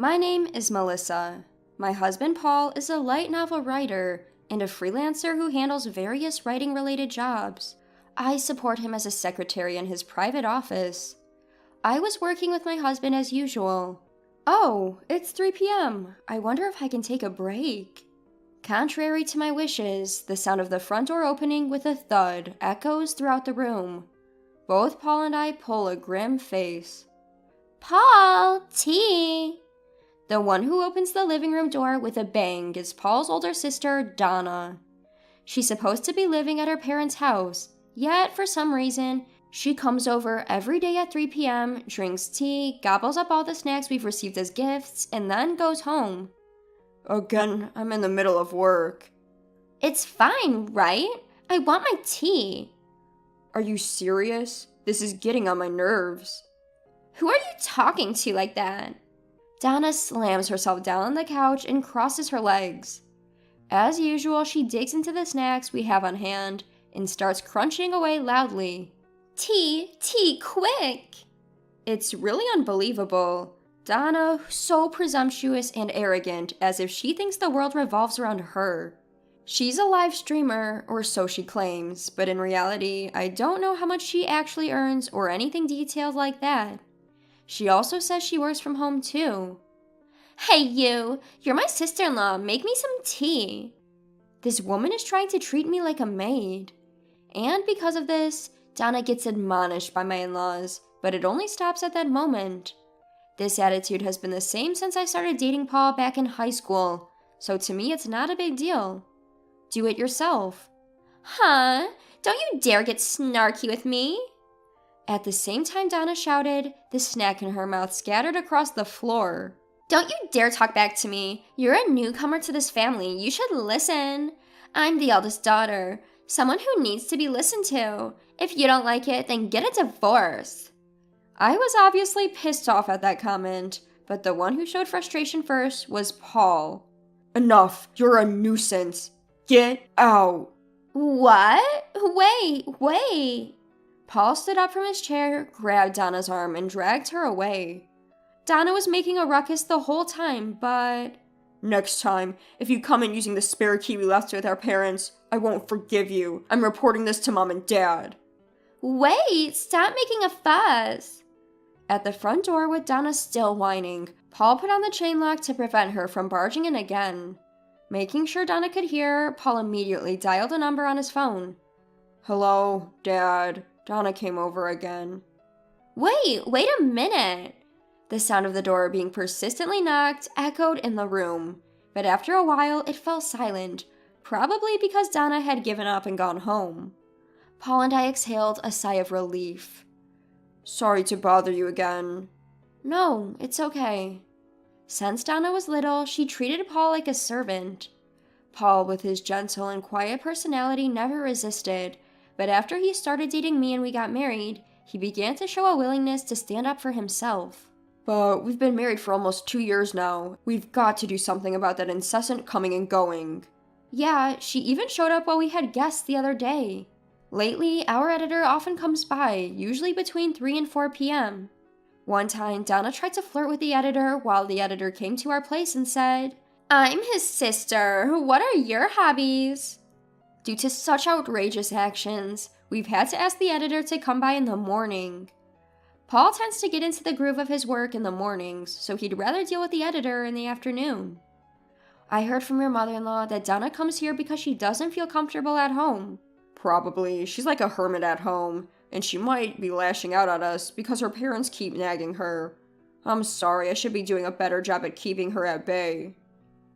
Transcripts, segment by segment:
My name is Melissa. My husband Paul is a light novel writer and a freelancer who handles various writing-related jobs. I support him as a secretary in his private office. I was working with my husband as usual. Oh, it's 3 p.m. I wonder if I can take a break. Contrary to my wishes, the sound of the front door opening with a thud echoes throughout the room. Both Paul and I pull a grim face. Paul, tea! The one who opens the living room door with a bang is Paul's older sister, Donna. She's supposed to be living at her parents' house, yet for some reason, she comes over every day at 3 p.m., drinks tea, gobbles up all the snacks we've received as gifts, and then goes home. Again, I'm in the middle of work. It's fine, right? I want my tea. Are you serious? This is getting on my nerves. Who are you talking to like that? Donna slams herself down on the couch and crosses her legs. As usual, she digs into the snacks we have on hand and starts crunching away loudly. Tea, quick! It's really unbelievable. Donna, so presumptuous and arrogant, as if she thinks the world revolves around her. She's a live streamer, or so she claims, but in reality, I don't know how much she actually earns or anything detailed like that. She also says she works from home too. Hey you, you're my sister-in-law, make me some tea. This woman is trying to treat me like a maid. And because of this, Donna gets admonished by my in-laws, but it only stops at that moment. This attitude has been the same since I started dating Paul back in high school, so to me it's not a big deal. Do it yourself. Huh? Don't you dare get snarky with me. At the same time Donna shouted, the snack in her mouth scattered across the floor. Don't you dare talk back to me. You're a newcomer to this family. You should listen. I'm the eldest daughter, someone who needs to be listened to. If you don't like it, then get a divorce. I was obviously pissed off at that comment, but the one who showed frustration first was Paul. Enough, you're a nuisance. Get out. What? Wait. Paul stood up from his chair, grabbed Donna's arm, and dragged her away. Donna was making a ruckus the whole time, but... Next time, if you come in using the spare key we left with our parents, I won't forgive you. I'm reporting this to Mom and Dad. Wait, stop making a fuss. At the front door with Donna still whining, Paul put on the chain lock to prevent her from barging in again. Making sure Donna could hear, Paul immediately dialed a number on his phone. Hello, Dad. Donna came over again. Wait a minute. The sound of the door being persistently knocked echoed in the room, but after a while it fell silent, probably because Donna had given up and gone home. Paul and I exhaled a sigh of relief. Sorry to bother you again. No, it's okay. Since Donna was little, she treated Paul like a servant. Paul, with his gentle and quiet personality, never resisted, but after he started dating me and we got married, he began to show a willingness to stand up for himself. But we've been married for almost 2 years now. We've got to do something about that incessant coming and going. Yeah, she even showed up while we had guests the other day. Lately, our editor often comes by, usually between 3 and 4 p.m. One time, Donna tried to flirt with the editor while the editor came to our place and said, I'm his sister. What are your hobbies? Due to such outrageous actions, we've had to ask the editor to come by in the morning. Paul tends to get into the groove of his work in the mornings, so he'd rather deal with the editor in the afternoon. I heard from your mother-in-law that Donna comes here because she doesn't feel comfortable at home. Probably. She's like a hermit at home, and she might be lashing out at us because her parents keep nagging her. I'm sorry, I should be doing a better job at keeping her at bay.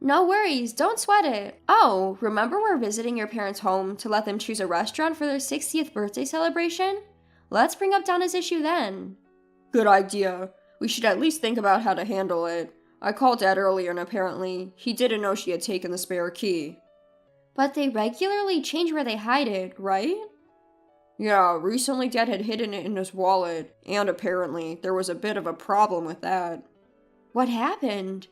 No worries, don't sweat it. Oh, remember we're visiting your parents' home to let them choose a restaurant for their 60th birthday celebration? Let's bring up Donna's issue then. Good idea. We should at least think about how to handle it. I called Dad earlier and apparently he didn't know she had taken the spare key. But they regularly change where they hide it, right? Yeah, recently Dad had hidden it in his wallet, and apparently there was a bit of a problem with that. What happened?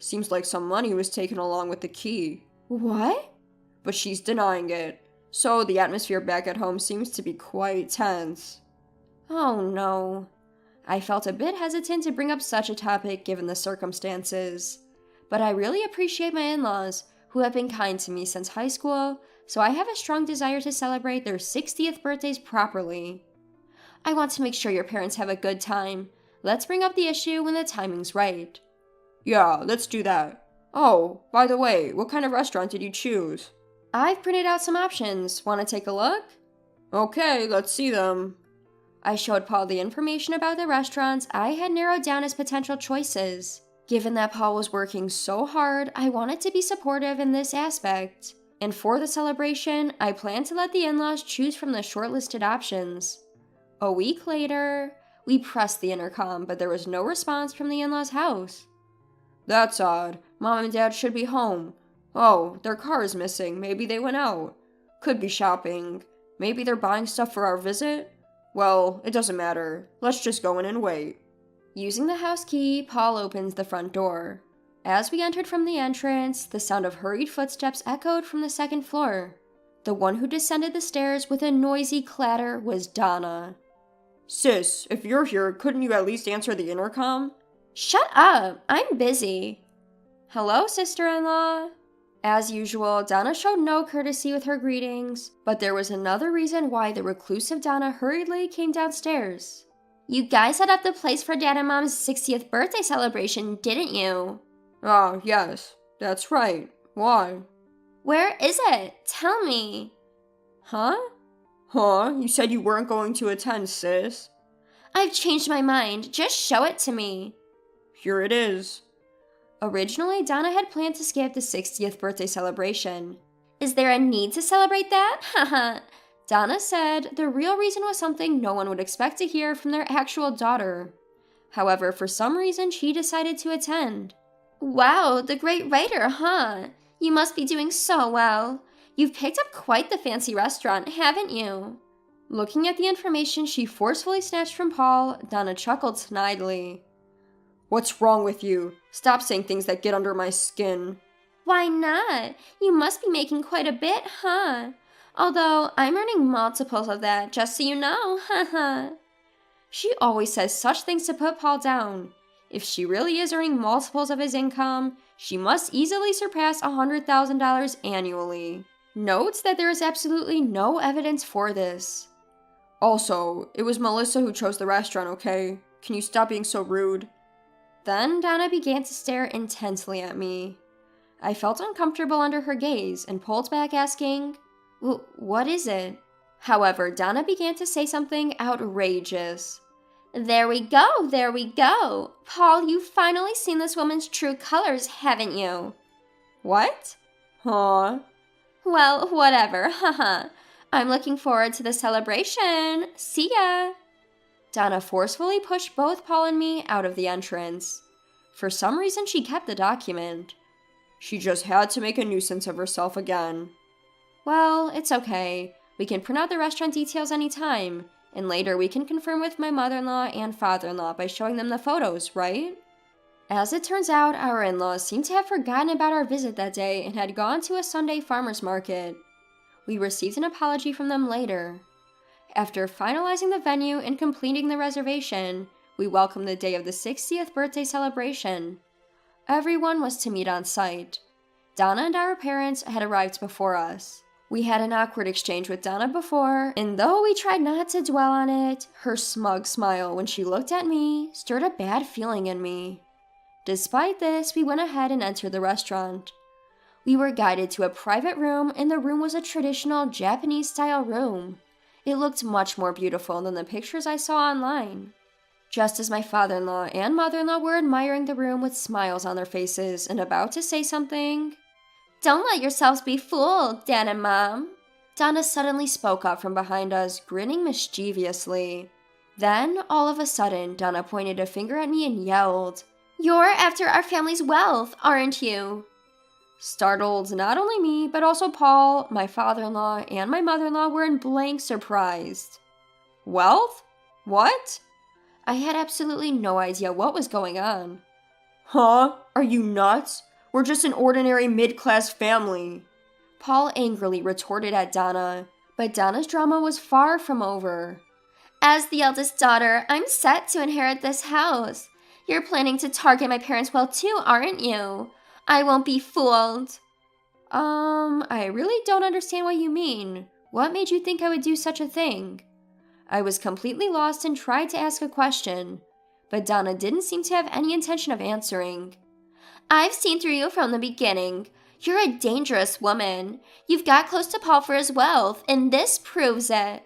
Seems like some money was taken along with the key. What? But she's denying it, so the atmosphere back at home seems to be quite tense. Oh no. I felt a bit hesitant to bring up such a topic given the circumstances, but I really appreciate my in-laws, who have been kind to me since high school, so I have a strong desire to celebrate their 60th birthdays properly. I want to make sure your parents have a good time. Let's bring up the issue when the timing's right. Yeah, let's do that. Oh, by the way, what kind of restaurant did you choose? I've printed out some options. Want to take a look? Okay, let's see them. I showed Paul the information about the restaurants I had narrowed down as potential choices. Given that Paul was working so hard, I wanted to be supportive in this aspect. And for the celebration, I planned to let the in-laws choose from the shortlisted options. A week later, we pressed the intercom, but there was no response from the in-laws' house. That's odd. Mom and Dad should be home. Oh, their car is missing. Maybe they went out. Could be shopping. Maybe they're buying stuff for our visit? Well, it doesn't matter. Let's just go in and wait. Using the house key, Paul opens the front door. As we entered from the entrance, the sound of hurried footsteps echoed from the second floor. The one who descended the stairs with a noisy clatter was Donna. Sis, if you're here, couldn't you at least answer the intercom? Shut up! I'm busy. Hello, sister-in-law. As usual, Donna showed no courtesy with her greetings, but there was another reason why the reclusive Donna hurriedly came downstairs. You guys set up the place for Dad and Mom's 60th birthday celebration, didn't you? Ah, yes, that's right. Why? Where is it? Tell me. Huh? Huh? You said you weren't going to attend, sis. I've changed my mind. Just show it to me. Here it is. Originally, Donna had planned to skip the 60th birthday celebration. Is there a need to celebrate that? Haha. Donna said the real reason was something no one would expect to hear from their actual daughter. However, for some reason, she decided to attend. Wow, the great writer, huh? You must be doing so well. You've picked up quite the fancy restaurant, haven't you? Looking at the information she forcefully snatched from Paul, Donna chuckled snidely. What's wrong with you? Stop saying things that get under my skin. Why not? You must be making quite a bit, huh? Although, I'm earning multiples of that, just so you know, haha. She always says such things to put Paul down. If she really is earning multiples of his income, she must easily surpass $100,000 annually. Notes that there is absolutely no evidence for this. Also, it was Melissa who chose the restaurant, okay? Can you stop being so rude? Then Donna began to stare intensely at me. I felt uncomfortable under her gaze and pulled back asking, what is it? However, Donna began to say something outrageous. There we go, there we go. Paul, you've finally seen this woman's true colors, haven't you? What? Huh? Well, whatever, haha. I'm looking forward to the celebration. See ya. Donna forcefully pushed both Paul and me out of the entrance. For some reason, she kept the document. She just had to make a nuisance of herself again. Well, it's okay. We can print out the restaurant details anytime, and later we can confirm with my mother-in-law and father-in-law by showing them the photos, right? As it turns out, our in-laws seemed to have forgotten about our visit that day and had gone to a Sunday farmer's market. We received an apology from them later. After finalizing the venue and completing the reservation, we welcomed the day of the 60th birthday celebration. Everyone was to meet on site. Donna and our parents had arrived before us. We had an awkward exchange with Donna before, and though we tried not to dwell on it, her smug smile when she looked at me stirred a bad feeling in me. Despite this, we went ahead and entered the restaurant. We were guided to a private room, and the room was a traditional Japanese-style room. It looked much more beautiful than the pictures I saw online. Just as my father-in-law and mother-in-law were admiring the room with smiles on their faces and about to say something, "Don't let yourselves be fooled, Dad and Mom." Donna suddenly spoke up from behind us, grinning mischievously. Then, all of a sudden, Donna pointed a finger at me and yelled, "You're after our family's wealth, aren't you?" Startled, not only me, but also Paul, my father-in-law, and my mother-in-law were in blank surprise. Wealth? What? I had absolutely no idea what was going on. Huh? Are you nuts? We're just an ordinary mid-class family. Paul angrily retorted at Donna, but Donna's drama was far from over. As the eldest daughter, I'm set to inherit this house. You're planning to target my parents well too, aren't you? I won't be fooled. I really don't understand what you mean. What made you think I would do such a thing? I was completely lost and tried to ask a question, but Donna didn't seem to have any intention of answering. I've seen through you from the beginning. You're a dangerous woman. You've got close to Paul for his wealth, and this proves it.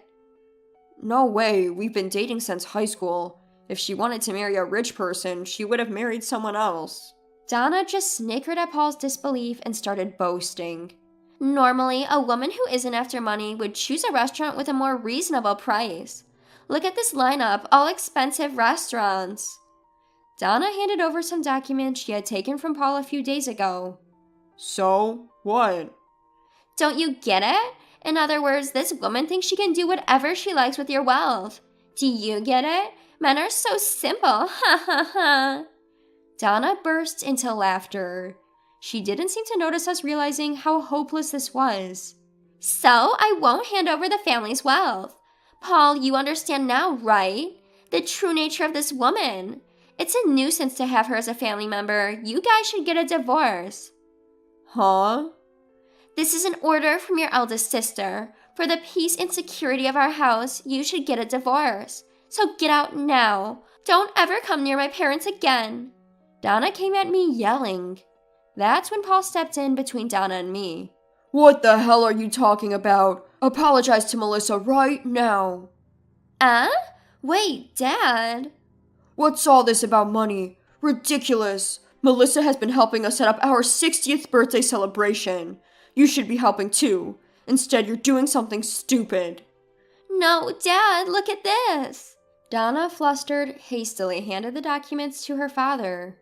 No way, we've been dating since high school. If she wanted to marry a rich person, she would have married someone else. Donna just snickered at Paul's disbelief and started boasting. Normally, a woman who isn't after money would choose a restaurant with a more reasonable price. Look at this lineup, all expensive restaurants. Donna handed over some documents she had taken from Paul a few days ago. So, what? Don't you get it? In other words, this woman thinks she can do whatever she likes with your wealth. Do you get it? Men are so simple, ha ha ha. Donna burst into laughter. She didn't seem to notice us realizing how hopeless this was. So, I won't hand over the family's wealth. Paul, you understand now, right? The true nature of this woman. It's a nuisance to have her as a family member. You guys should get a divorce. Huh? This is an order from your eldest sister. For the peace and security of our house, you should get a divorce. So get out now. Don't ever come near my parents again. Donna came at me yelling. That's when Paul stepped in between Donna and me. What the hell are you talking about? Apologize to Melissa right now. Wait, Dad. What's all this about money? Ridiculous. Melissa has been helping us set up our 60th birthday celebration. You should be helping too. Instead, you're doing something stupid. No, Dad, look at this. Donna, flustered, hastily handed the documents to her father.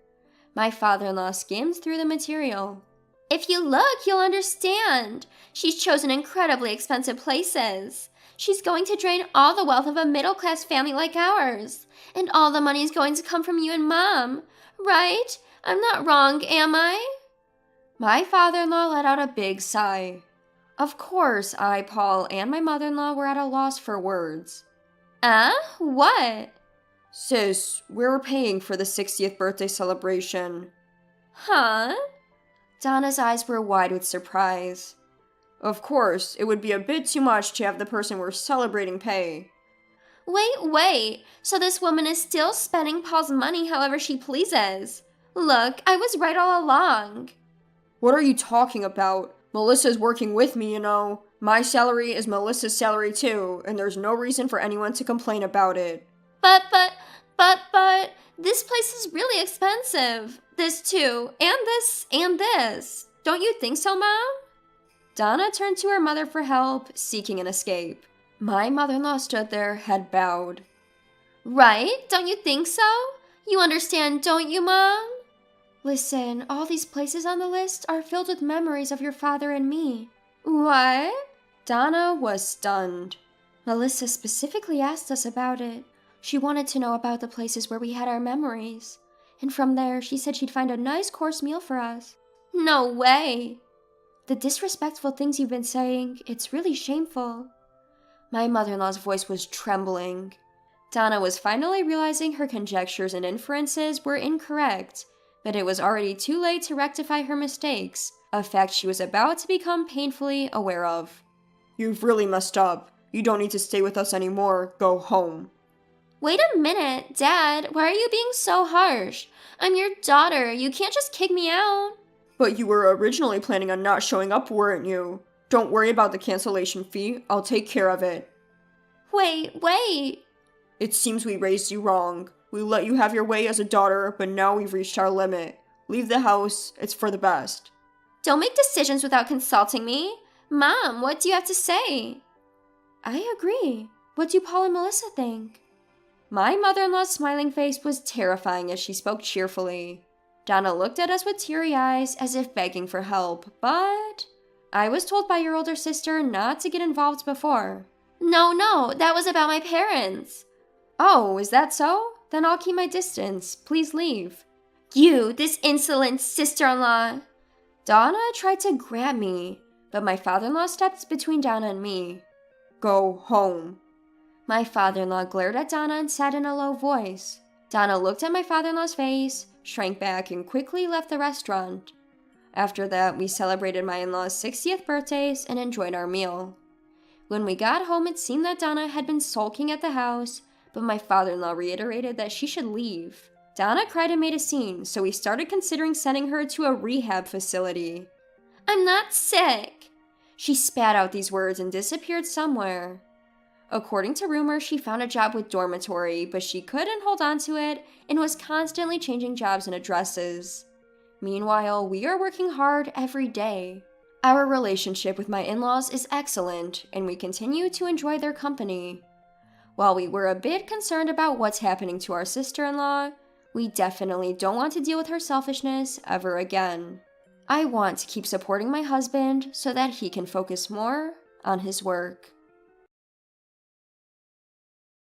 My father-in-law skimmed through the material. If you look, you'll understand. She's chosen incredibly expensive places. She's going to drain all the wealth of a middle-class family like ours. And all the money is going to come from you and Mom. Right? I'm not wrong, am I? My father-in-law let out a big sigh. Of course, I, Paul, and my mother-in-law were at a loss for words. What? Sis, we're paying for the 60th birthday celebration. Huh? Donna's eyes were wide with surprise. Of course, it would be a bit too much to have the person we're celebrating pay. Wait. So this woman is still spending Paul's money however she pleases. Look, I was right all along. What are you talking about? Melissa's working with me, you know. My salary is Melissa's salary too, and there's no reason for anyone to complain about it. But, this place is really expensive. This too, and this. Don't you think so, Mom? Donna turned to her mother for help, seeking an escape. My mother-in-law stood there, head bowed. Right? Don't you think so? You understand, don't you, Mom? Listen, all these places on the list are filled with memories of your father and me. What? Donna was stunned. Melissa specifically asked us about it. She wanted to know about the places where we had our memories. And from there, she said she'd find a nice course meal for us. No way. The disrespectful things you've been saying, it's really shameful. My mother-in-law's voice was trembling. Donna was finally realizing her conjectures and inferences were incorrect, but it was already too late to rectify her mistakes, a fact she was about to become painfully aware of. You've really messed up. You don't need to stay with us anymore. Go home. Wait a minute, Dad. Why are you being so harsh? I'm your daughter. You can't just kick me out. But you were originally planning on not showing up, weren't you? Don't worry about the cancellation fee. I'll take care of it. Wait. It seems we raised you wrong. We let you have your way as a daughter, but now we've reached our limit. Leave the house. It's for the best. Don't make decisions without consulting me. Mom, what do you have to say? I agree. What do Paul and Melissa think? My mother-in-law's smiling face was terrifying as she spoke cheerfully. Donna looked at us with teary eyes as if begging for help, but I was told by your older sister not to get involved before. No, that was about my parents. Oh, is that so? Then I'll keep my distance. Please leave. You, this insolent sister-in-law. Donna tried to grab me, but my father-in-law stepped between Donna and me. Go home. My father-in-law glared at Donna and said in a low voice. Donna looked at my father-in-law's face, shrank back, and quickly left the restaurant. After that, we celebrated my in-laws' 60th birthdays and enjoyed our meal. When we got home, it seemed that Donna had been sulking at the house, but my father-in-law reiterated that she should leave. Donna cried and made a scene, so we started considering sending her to a rehab facility. "I'm not sick!" She spat out these words and disappeared somewhere. According to rumor, she found a job with dormitory, but she couldn't hold on to it and was constantly changing jobs and addresses. Meanwhile, we are working hard every day. Our relationship with my in-laws is excellent, and we continue to enjoy their company. While we were a bit concerned about what's happening to our sister-in-law, we definitely don't want to deal with her selfishness ever again. I want to keep supporting my husband so that he can focus more on his work.